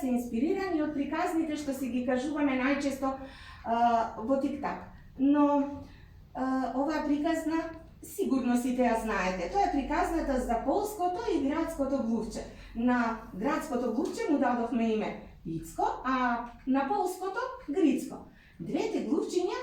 се инспирирани од приказните што си ги кажуваме најчесто во TikTok. Но оваа приказна сигурно сите ја знаете. Тоа е приказната за полското и градското глувче. На градското глувче му дадовме име Ицко, а на полското Грицко. Двете глувчиња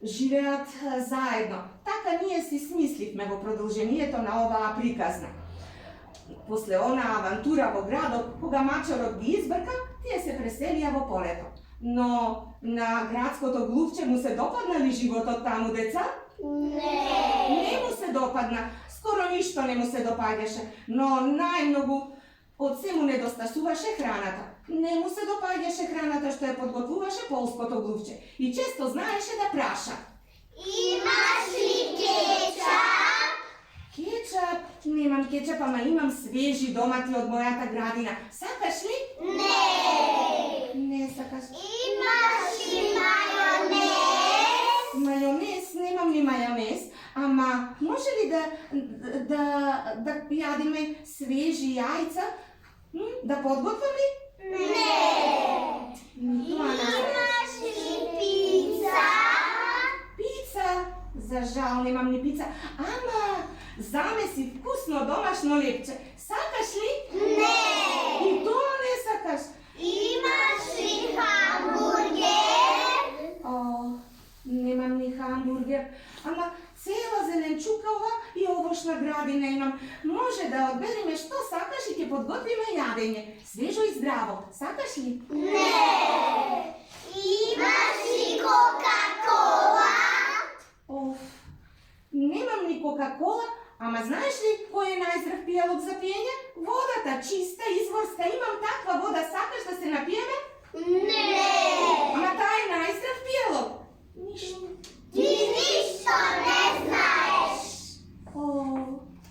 живеат заедно. Така ние си смисливме во продолжението на оваа приказна. После онаа авантура во градот, кога мачорот ги избрка, тие се преселија во полето. Но на градското глувче му се допадна ли животот таму, деца? Не му се допадна. Скоро ништо не му се допаѓаше, но најмногу од се му недостасуваше храната. Не му се допаѓаше храната што ја подготвуваше полското глувче и често знаеше да праша. Имаш ли кетчап? Кетчап? Немам кетчап, ама имам свежи домати од мојата градина. Сакаш ли? Не. Не сакаш. Имаш ли мајонез? Мајонез? Немам ни мајонез. Ама може ли да јадиме свежи јајца? Да подготвам ли? Не. Имаш ли пица? Пица? За жал немам ни пица. Ама замеси вкусно домашно лепче. Сакаш ли? Не. И тоа не сакаш. Имаш ли хамбургер? О, немам ни хамбургер. Ама цела зеленчукава и овошна градина имам. Може да одбереме што сакаш и ќе подготвиме јадење. Свежо и здраво. Сакаш ли? Не. Имаш ли Кока-кола? Оф, немам ни Кока-кола, ама знаеш ли кој е најздрав пијалок за пиење? Водата, чиста, изворска. Имам таква вода. Сакаш да се напиеме? Не. Ама таа е најздрав пијалок. Ти ништо не знаеш. О,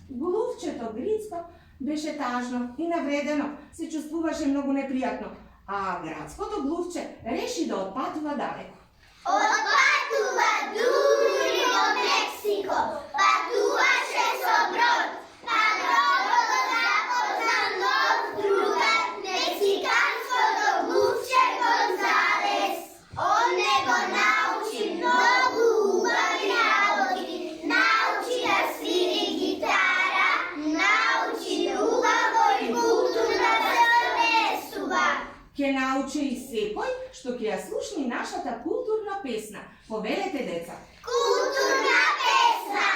глувчето Грицко беше тажно и навредено. Се чувствуваше многу непријатно. А градското глувче реши да отпатува далеко. Отпатува дури во Мексико, патуваше со брод, па бродот запозна нов другар, мексиканското глувче Гонзалес. Он него научи многу убави работи, научи да свири гитара, научи убаво и културно да се однесува. Ке научи и секој што ќе ја слушни нашата културна песна. Повелете, деца. Културна песна,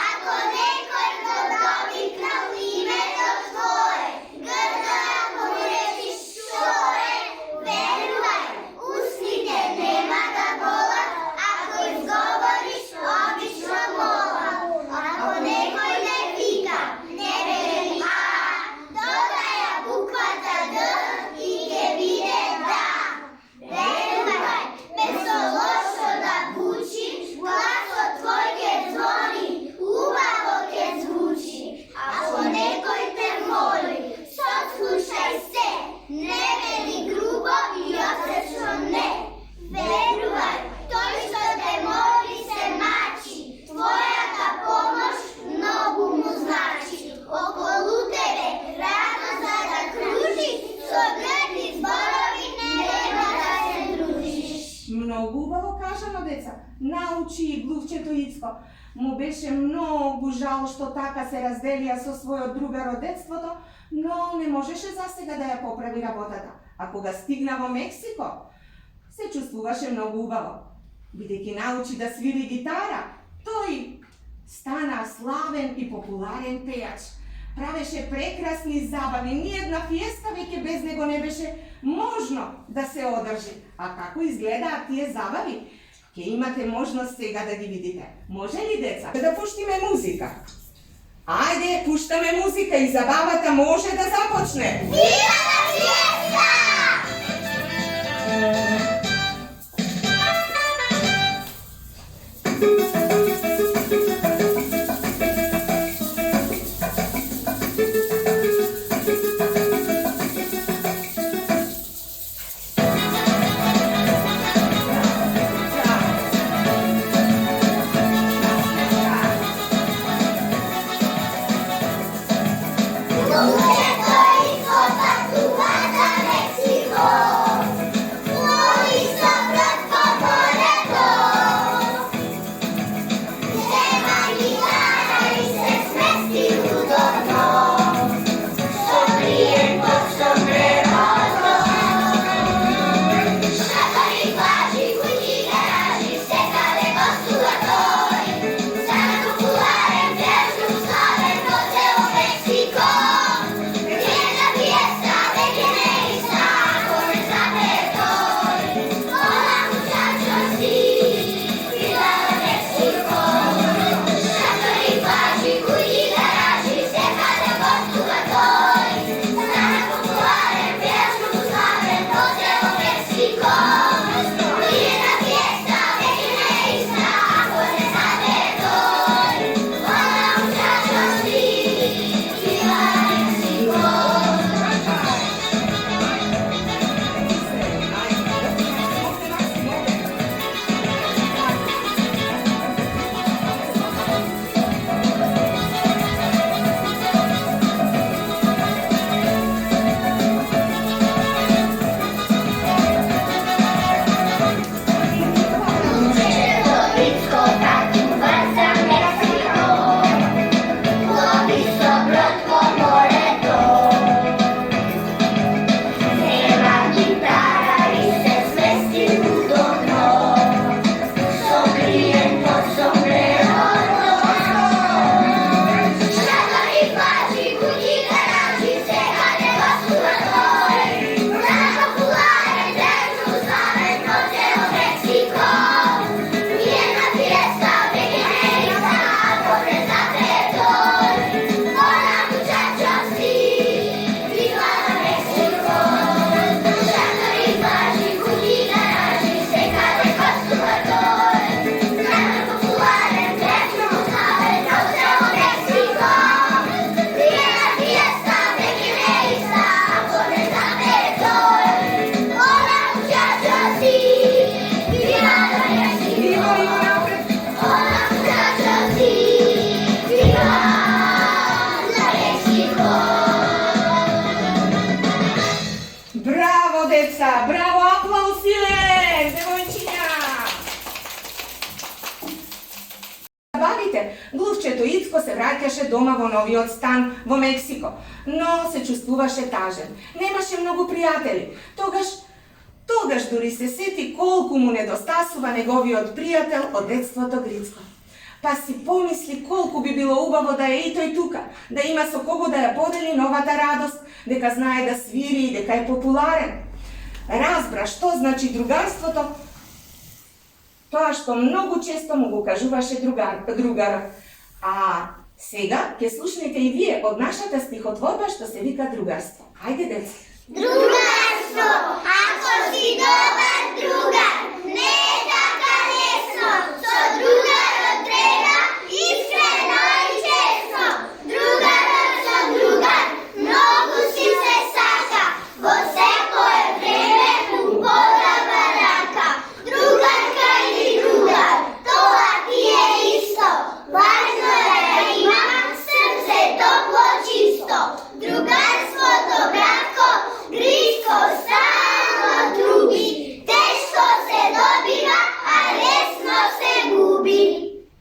ако некој го довикнал името твое, грдо ако му речиш што е, верувај, устните нема да болат, ако изговориш обично мола. Ако некој не вика, не вели а, додај ја буквата Д и ќе биде да. Верувај, без лошо да бучи, гласот твој ќе звони, убаво ќе звучи. Ако некој те моли, сослушај се, не вели грубо и осечно не. Верувај, тој што те моли се мачи, твојата помош многу му значи. Околу тебе радост да кружи, со грди зборови нема да се дружиш. Многу убаво кажано, деца. Научи и глувчето Ицко. Му беше многу жал што така се разделија со својот другар од детството, но не можеше засега да ја поправи работата. А кога стигна во Мексико, се чувствуваше многу убаво. Бидејќи научи да свири гитара, тој стана славен и популарен пејач. Правеше прекрасни забави, ниедна фиеста веќе без него не беше можно да се одржи. А како изгледаат тие забави? Ке имате можност сега да ги видите. Може ли, деца? Да пуштиме музика. Ајде, пуштаме музика и забавата може да започне. Вивата фиеста! Глувчето Ицко патува за деца! Браво, аплауз силен! Девојчиња! Забавите, глувчето Ицко се враќаше дома во новиот стан во Мексико, но се чувствуваше тажен. Немаше многу пријатели. Тогаш дури се сети колку му недостасува неговиот пријател од детството Грицко. Па си помисли колку би било убаво да е и тој тука, да има со кого да ја подели новата радост, дека знае да свири и дека е популарен. Разбра што значи другарството, тоа што многу често му го кажуваше другарот. А сега ќе слушнете и вие од нашата стихотворба што се вика другарство. Ајде, деца! Другарство, ако си добар другар, не е така лесно. Со другарот треба искрено и честно. Другарот со другар, многу си се сака. Во секое време му подава рака. Другарка или другар, тоа ти е исто. Важно е да има срце топло чисто. Другарството, братко, Грицко само труби. Тешко се добива, а лесно се губи.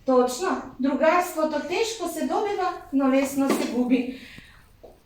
Точно, другарството тешко се добива, но лесно се губи.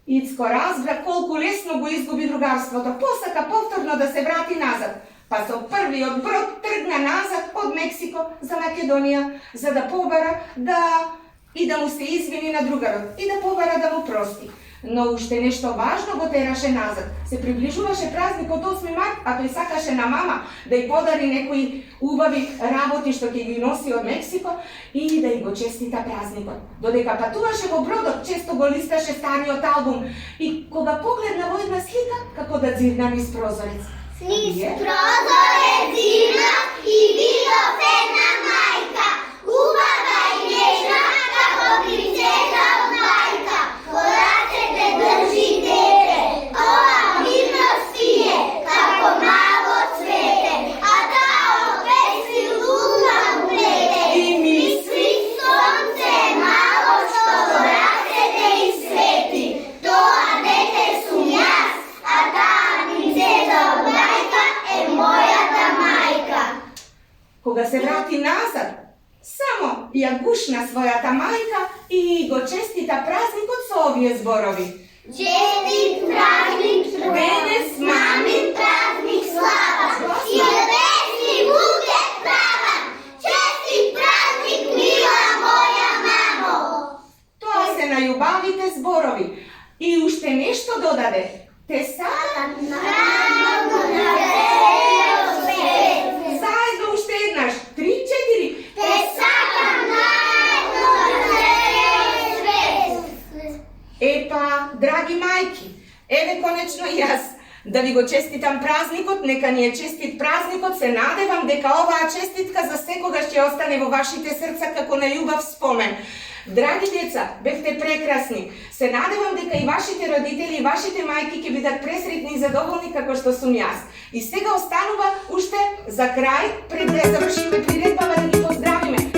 Ицко разбра колку лесно го изгуби другарството. Посака повторно да се врати назад. Па со првиот брод тргна назад од Мексико за Македонија, за да побара да му се извини на другарот и да побара да му прости. Но уште нешто важно го тераше назад. Се приближуваше празникот 8 март, а тој сакаше на мама да ја подари некои убави работи што ќе ги носи од Мексико и да ја го честита празникот. Додека патуваше во бродот, често го листаше стариот албум и кога погледна во една слика, како да дзирна низ прозорец. Низ прозорец дзирна и видов една мајка, убава и нежна, како принцеза од мајка. Во рацете држи дете, тоа мирност е, како мало цвете, а таа песни лука му плете. И мисли сонце мало што во рацете изсвети, тоа дете сум јас, а таа принцеза од мајка е мојата мајка. Кога се врати назад, само ја гушна својата мајка и го честита празникот со овие зборови. Честит празник, Денес мамин празник слава, и небесни буде праван. Честит празник, мила моја мамо. Тоа се најубавите зборови. И уште нешто додаде. Те сакам Најмногу на целиот свет. заедно уште еднаш. 3, 4. Те сакам најмногу на целиот свет. Епа, драги мајки, еве конечно и јас да ви го честитам празникот, нека ни е честит празникот, се надевам дека оваа честитка за секогаш ќе остане во вашите срца како најубав спомен. Драги деца, бевте прекрасни. Се надевам дека и вашите родители и вашите мајки ќе бидат пресретни и задоволни како што сум јас. И сега останува уште за крај, пред да завршиме приредбава, да ги поздравиме.